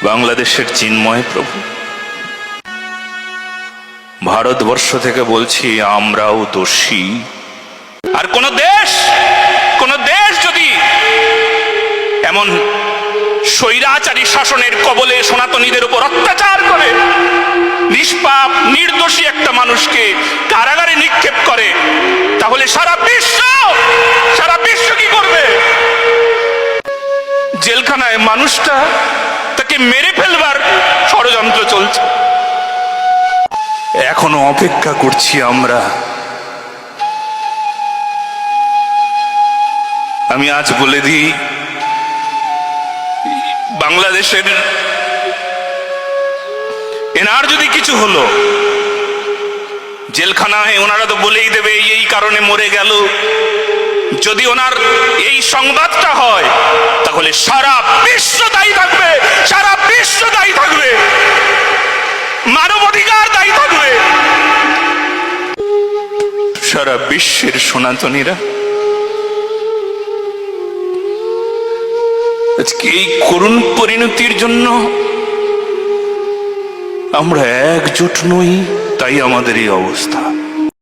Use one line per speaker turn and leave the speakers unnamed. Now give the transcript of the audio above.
বাংলাদেশের চিন্ময় প্রভু, ভারতবর্ষ থেকে বলছি আমরাও দোষী। আর কোন দেশ যদি এমন স্বৈরাচারী শাসনের কবলে সনাতনীদের উপর অত্যাচার করে নিষ্পাপ নির্দোষী একটা মানুষকে কারাগারে নিক্ষেপ করে, তাহলে সারা বিশ্ব কি করবে? জেলখানায় মানুষটা তাকে মেরে ফেলবার ষড়যন্ত্র চলছে, এখনো অপেক্ষা করছি আমরা। আমি আজ বলে দিই, বাংলাদেশের এনার যদি কিছু হলো, জেলখানায় ওনারা তো বলেই দেবে এই কারণে মরে গেল। যদি ওনার এই সংবাদটা হয়, তাহলে সারা বিশ্ব দায়ী থাকবে, সারা বিশ্ব দায়ী থাকবে, মানবাধিকার দায়ী থাকবে। সারা বিশ্বের সনাতনীরা আজকে এই করুণ পরিণতির জন্য আমরা একজোট নই, তাই আমাদের এই অবস্থা।